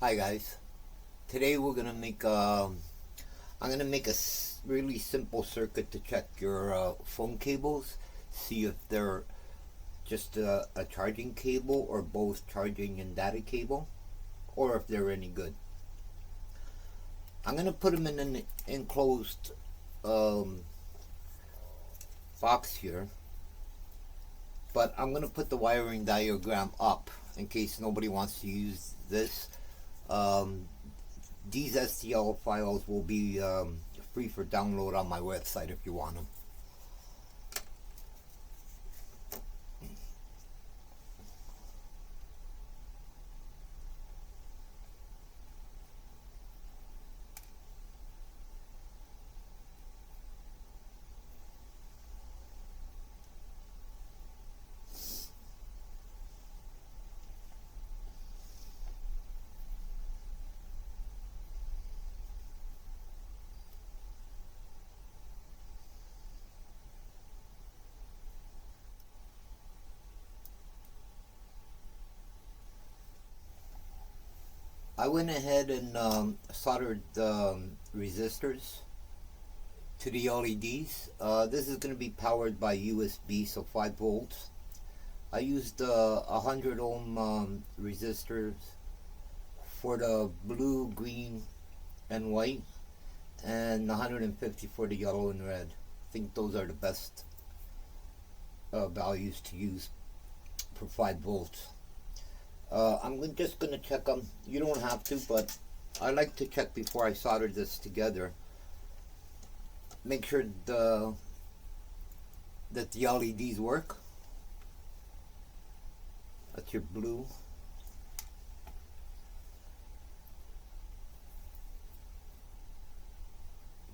Hi guys. Today we're gonna make I'm gonna make a really simple circuit to check your phone cables, see if they're just a charging cable or both charging and data cable, or if they're any good. I'm gonna put them in an enclosed um, box here, but I'm gonna put the wiring diagram up in case nobody wants to use this. Um, these STL files will be free for download on my website if you want them. I went ahead and soldered resistors to the LEDs. This is going to be powered by USB, so 5 volts. I used 100 ohm resistors for the blue, green, and white, and 150 for the yellow and red. I think those are the best values to use for 5 volts. I'm just going to check them. You don't have to, but I like to check before I solder this together. Make sure that the LEDs work. That's your blue.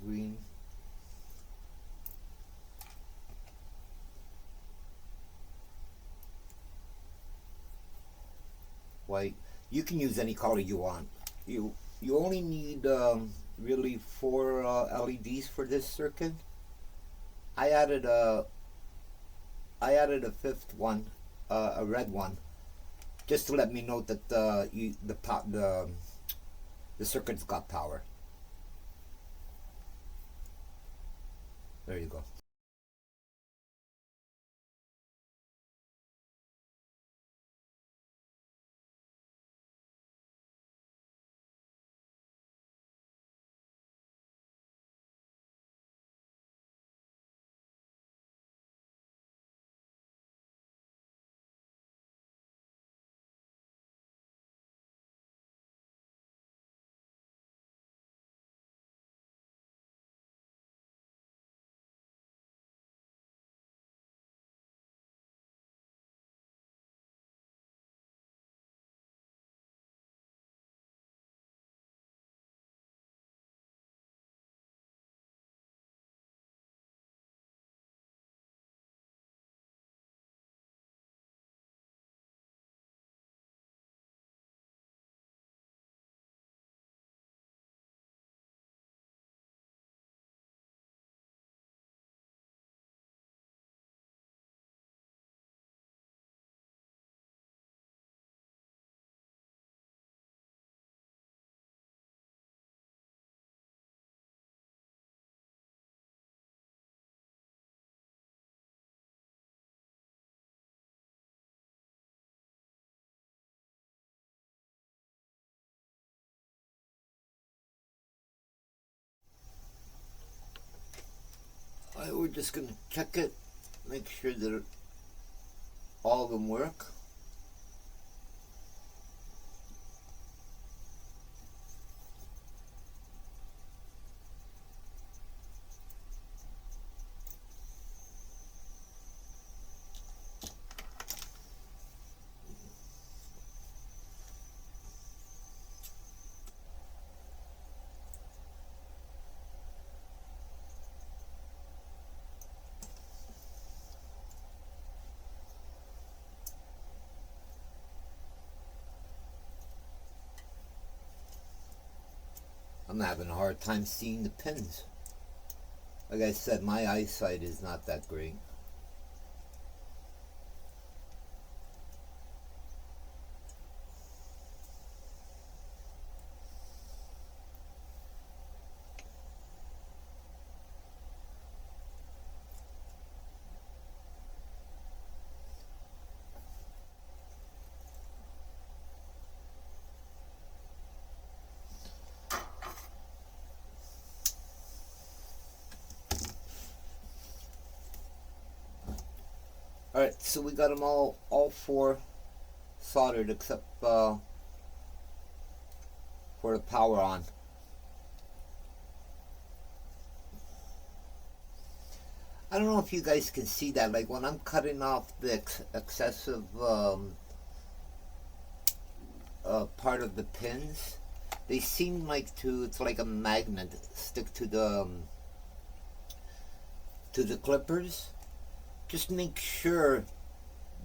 Green. White. You can use any color you want. You only need really 4 LEDs for this circuit. I added a fifth one, a red one, just to let me know that the circuit's got power. There you go. We're just gonna check it, make sure that all of them work. I'm having a hard time seeing the pins. Like I said, my eyesight is not that great. Alright, so we got them all four soldered except for the power on. I don't know if you guys can see that, like when I'm cutting off the excessive part of the pins, they seem like it's like a magnet stick to the clippers. Just make sure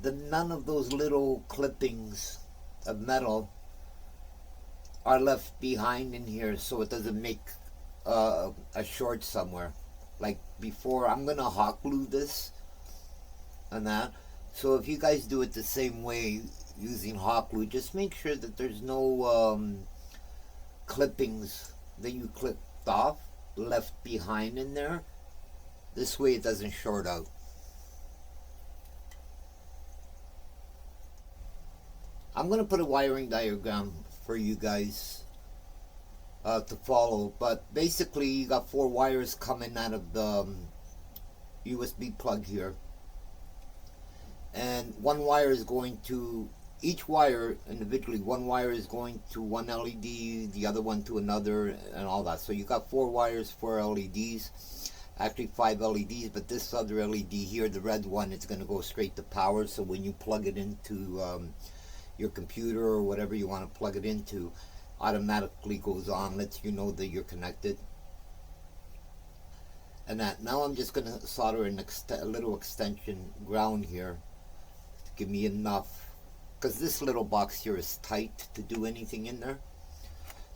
that none of those little clippings of metal are left behind in here, so it doesn't make a short somewhere. Like before, I'm gonna hot glue this and that. So if you guys do it the same way using hot glue, just make sure that there's no clippings that you clipped off left behind in there. This way it doesn't short out. I'm gonna put a wiring diagram for you guys to follow, but basically you got four wires coming out of the USB plug here, and one wire is going to each wire individually. One wire is going to one LED, the other one to another, and all that. So you got four wires, four LEDs, actually 5 LEDs, but this other LED here, the red one, is going to go straight to power. So when you plug it into your computer or whatever you want to plug it into, automatically goes on, lets you know that you're connected. And that now I'm just going to solder a little extension ground here to give me enough, because this little box here is tight to do anything in there.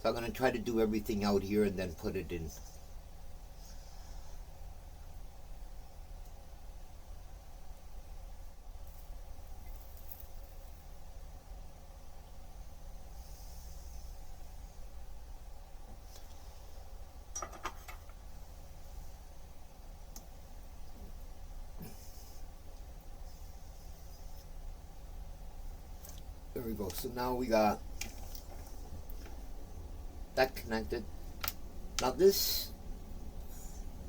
So I'm going to try to do everything out here and then put it in. There we go. So now we got that connected. Now the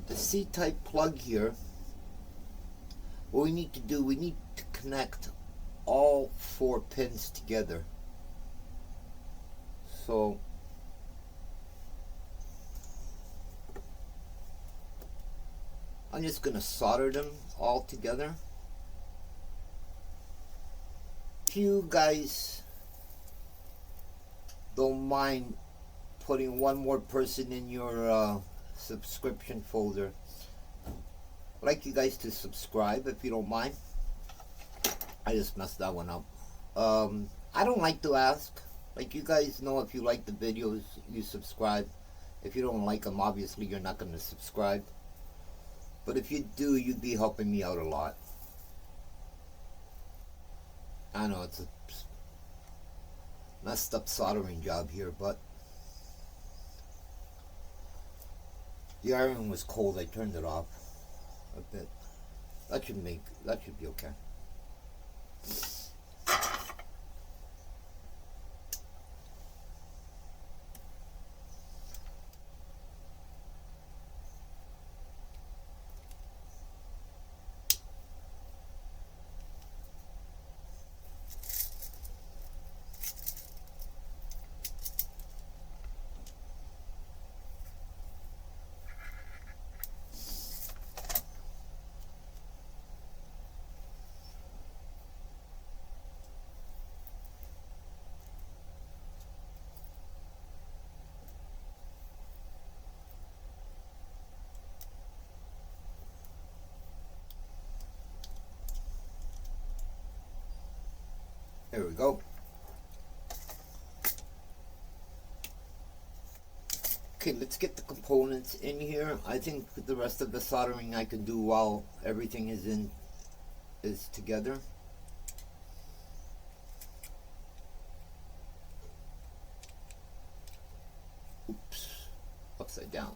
C-type plug here, what we need to do, we need to connect all four pins together. So I'm just going to solder them all together. If you guys don't mind putting one more person in your subscription folder, I'd like you guys to subscribe if you don't mind. I just messed that one up. I don't like to ask. Like, you guys know, if you like the videos, you subscribe. If you don't like them, obviously you're not going to subscribe. But if you do, you'd be helping me out a lot. I know it's a messed up soldering job here, but the iron was cold. I turned it off a bit. That should be okay. There we go. Okay, let's get the components in here. I think the rest of the soldering I can do while everything is together. Oops, upside down.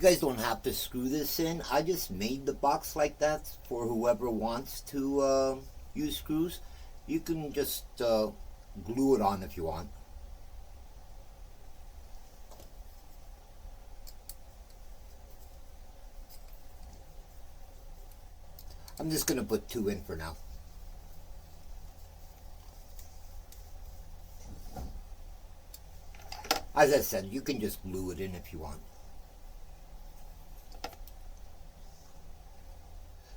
guys don't have to screw this in. I just made the box like that for whoever wants to use screws. You can just glue it on if you want. I'm just going to put 2 in for now. As I said, you can just glue it in if you want.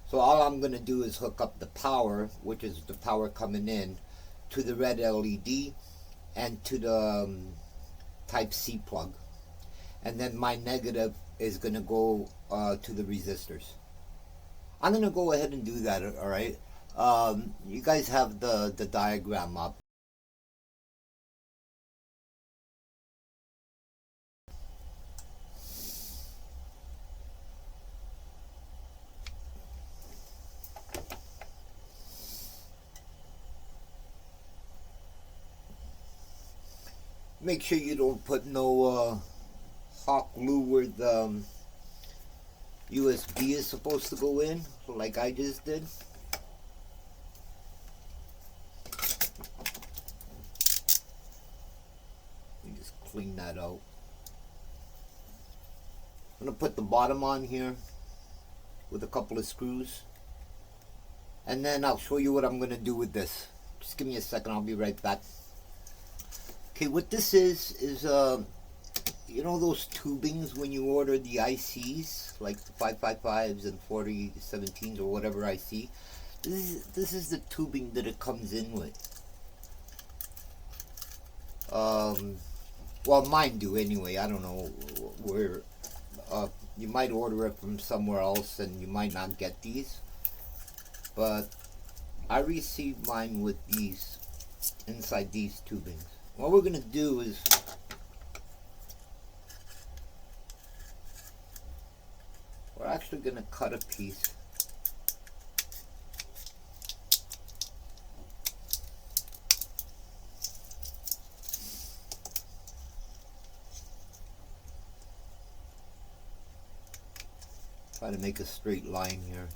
So all I'm going to do is hook up the power, which is the power coming in, to the red LED and to the type C plug. And then my negative is going to go to the resistors. I'm going to go ahead and do that, alright? You guys have the diagram up. Make sure you don't put no hot glue where the USB is supposed to go in, like I just did. You just clean that out. I'm going to put the bottom on here with a couple of screws. And then I'll show you what I'm going to do with this. Just give me a second, I'll be right back. Okay, what this is you know those tubings when you order the ICs, like the 555s and 4017s or whatever IC? This is the tubing that it comes in with. Well, mine do anyway. I don't know where. You might order it from somewhere else and you might not get these. But I received mine with these, inside these tubings. What we're going to do is we're actually going to cut a piece. Try to make a straight line here.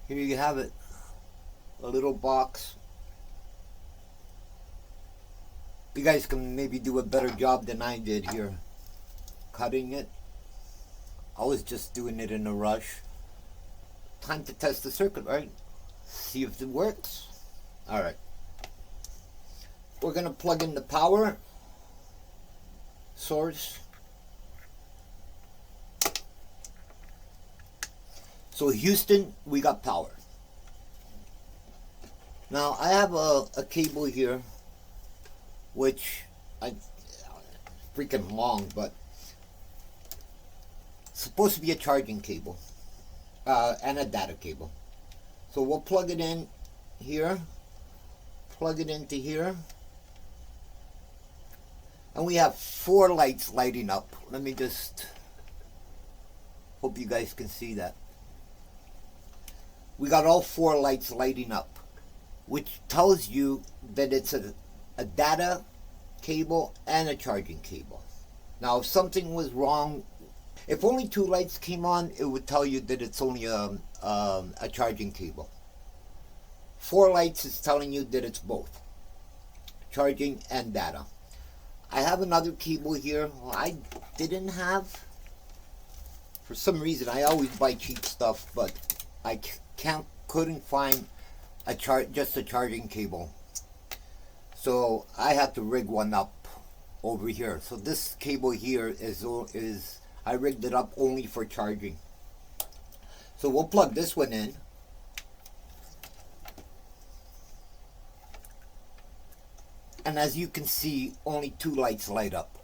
Here you have it, a little box. You guys can maybe do a better job than I did here cutting it. I was just doing it in a rush. Time to test the circuit, right? See if it works. Alright. We're going to plug in the power source. So Houston, we got power. Now I have a cable here, which freaking long, but it's supposed to be a charging cable and a data cable. So we'll plug it in here, plug it into here, and we have 4 lights lighting up. Let me just hope you guys can see that. We got all 4 lights lighting up, which tells you that it's a data cable and a charging cable. Now, if something was wrong, if only 2 lights came on, it would tell you that it's only a charging cable. 4 lights is telling you that it's both charging and data. I have another cable here. Well, I didn't have, for some reason, I always buy cheap stuff, but I couldn't find just a charging cable, so I had to rig one up over here. So this cable here is I rigged it up only for charging. So we'll plug this one in. And as you can see, only 2 lights light up,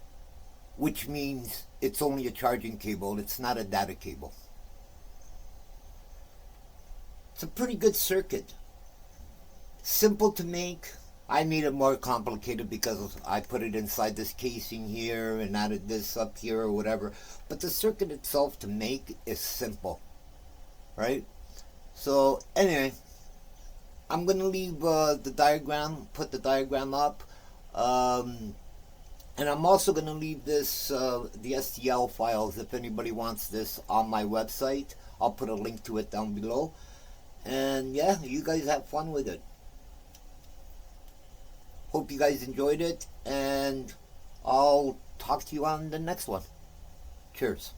which means it's only a charging cable. It's not a data cable. It's a pretty good circuit. Simple to make. I made it more complicated because I put it inside this casing here and added this up here or whatever. But the circuit itself to make is simple, right? So anyway, I'm going to leave the diagram, put the diagram up. And I'm also going to leave this, the STL files, if anybody wants this, on my website. I'll put a link to it down below. And yeah, you guys have fun with it. Hope you guys enjoyed it, and I'll talk to you on the next one. Cheers.